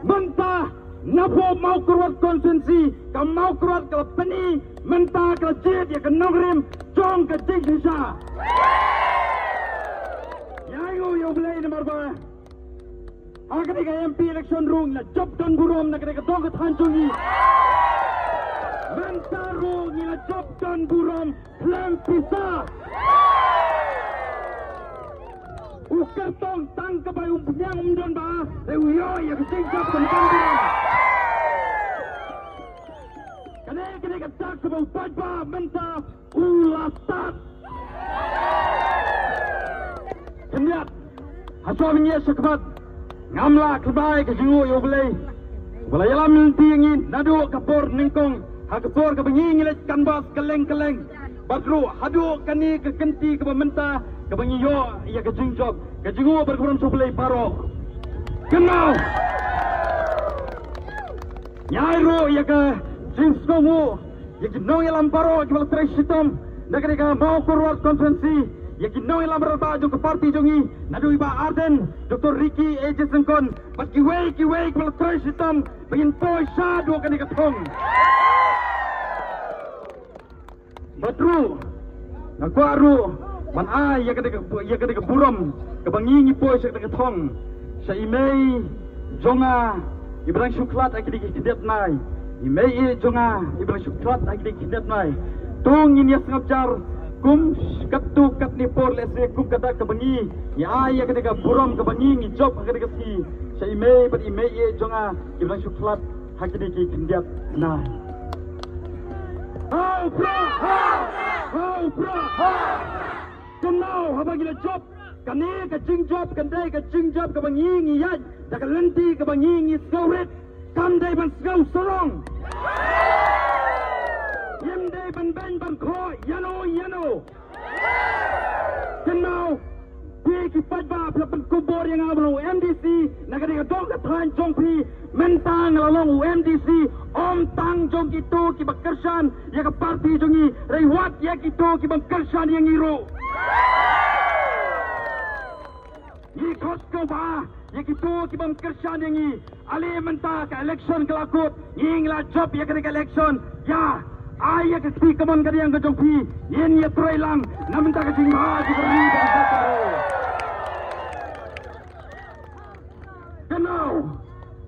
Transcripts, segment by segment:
mentah napo mau kurut konsensi ka mau kurut ka peni mentah ka jet ya ka nongrim jong ka jingsha yayo yo blay nomor 2 agak ka MP election rung na job dan burom na ka dong ka thanjungi mentah rung na job dan burom plan pisa Ukartong tang kabay umpunyang umdon ba? Rewyo ya kesingkap kemkan kene katak sebau pajba menta ulastat. Kenyat hasawnya sekbat ngamla kebai kejengu yo belai. Belai lam tingin nadu kapor ningkong ha kapor ka bengi ngilet kanbas keleng-keleng. Badru hadu kani ke kenti ke pementa ke bengiyo ya ke jingjob ke jingu berkurang suplai paro kenal nyairu ya ke jingskomu ya ke nong ilam paro ke baltrai sitom nak ka mau kurwat konferensi ya ke nong ilam berba jo ke parti jongi nadu iba Arden Dr. Ricky AJ Sengkon pas kiwei ke baltrai sitom pengin poi sa dua kali ketong Badru nakwaru man ai ya kada buram ke bangingi poi sa kada thong sa imei jonga ibrang shuklat akidi kidet nai imei jonga ibrang shuklat akidi kidet nai tung ini ngapjar kum katu kat ni por lese kum kata ke bangi ya ai ya kada buram ke bangingi job kada ki sa imei bat imei jonga ibrang shuklat akidi kidet nai How bro Kenau habagi la job kane ka jing job kandai ka jing job ka bangingi yaj da ka lenti ka bangingi skawret kandai ban skaw sorong yemdai ban kho yano Kenau ki pajba pelapan kubur yang abang MDC nak ada dong ketan jongpi mentang lalong MDC om tang jong itu ki bekerjan ya ke parti jongi rewat ya gitu ki bekerjan yang iru ni kosko ba ya gitu ki bekerjan yang i ali mentah ke election kelakut ngingla job ya ke election ya ayah ke si kaman kadi yang ke jongpi yen ya troilang namentah ke jingha di beri Kenau,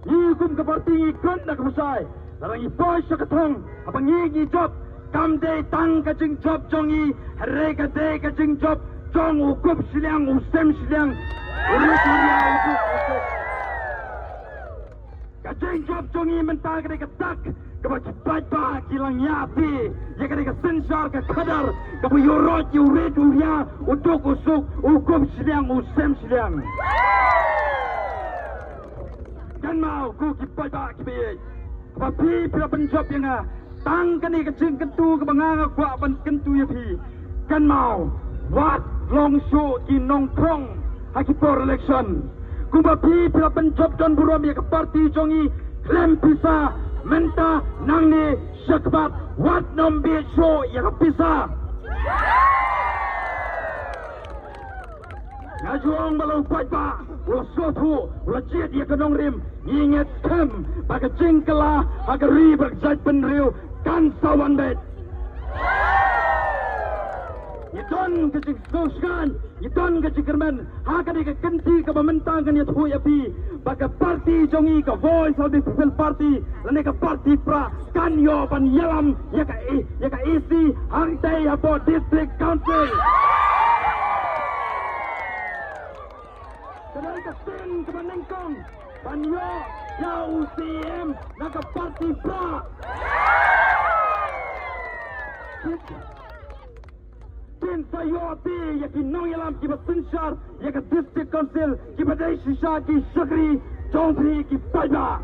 ikum ke parti ikut nak besai. Larang ipoi seketong, abang igi job, kamde tang kajing job jongi, hari kade kajing job, jong ukup siliang, usem siliang, urut uria itu. Kajing job jongi mentah kade ketak, kebaca baca kilang yapi, ya kade kesensor ke kadar, kebuyurut urit uria, utuk usuk, ukup siliang, usem siliang. Kan mau ku kipai ba kipai papi pila penjob yang tang kani kecing kentu ke banganga kwa ban kentu ya pi kan mau wat long show ki nongkrong haki for election ku papi pila penjob don burom ya ke parti jongi klem pisa menta nangni syakbat wat nombi show ya ke pisa Ngajuang balau pajba, ulah sotu, ulah jet ya kenong rim, ingat kem, baga jingkela, baga riber jat penriu, kan sawan bet. Yidon kecik soskan, yidon kecik kermen, haka di kenti ke pementangkan ya tuh api, baga parti jongi ke voice of the people party, lane ke parti pra, kan yo pan yalam, ya ka isi, hangtai apa district council. Kedai kesin ke Ningkong, Banyo, ya UCM, nak ke parti pra. Pin sayo api, ya ki nong yalam ki bersensyar, ya ke district council, ki badai sisa ki syakri, jongpri ki pajba.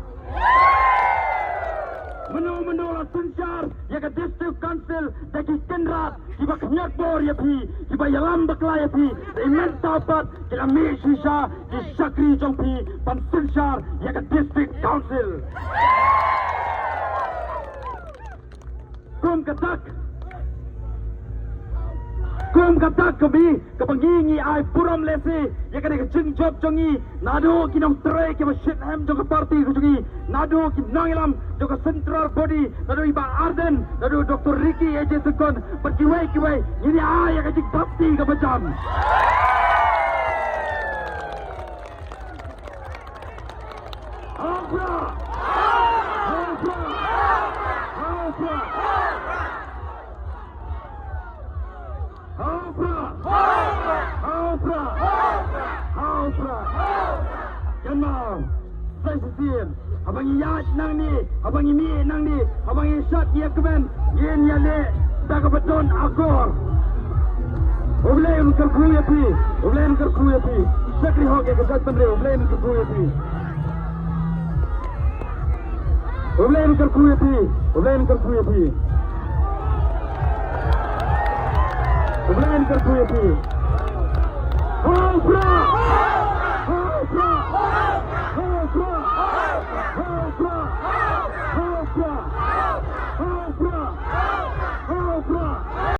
Menu la sensyar, ya ke district council, ya ki kendrat, ki baknyak bor ya pi, ki bayalam bakla ya pi, imen tapat, ki lami sisa, ki syakri jongpri, pan sensyar, ya ke district council. Kum ketak, kum katak kabi kapangingi ay puram lesi ya kade jing job jongi nado kinong tray ke shit ham joka party ko jongi nado kinangilam joka central body nado iba arden nado Dr. Ricky AJ Tukon berkiwai kiwai ini ay ya kajik bapti ka bajam Abra Abra Abra Abra Abra Abra Yan mau Saya sesin Abang iyat nang ni Abang imi nang ni Abang isyat iya kemen Yen yale Daga beton akor Ublay unkar kruya pi Ublay unkar kruya pi Sakri hoge kesat pandre Ublay unkar kruya pi Ublay unkar kruya pi Ublay unkar kruya pi Ublay unkar kruya pi Abra Abra Abra Abra Abra Abra Abra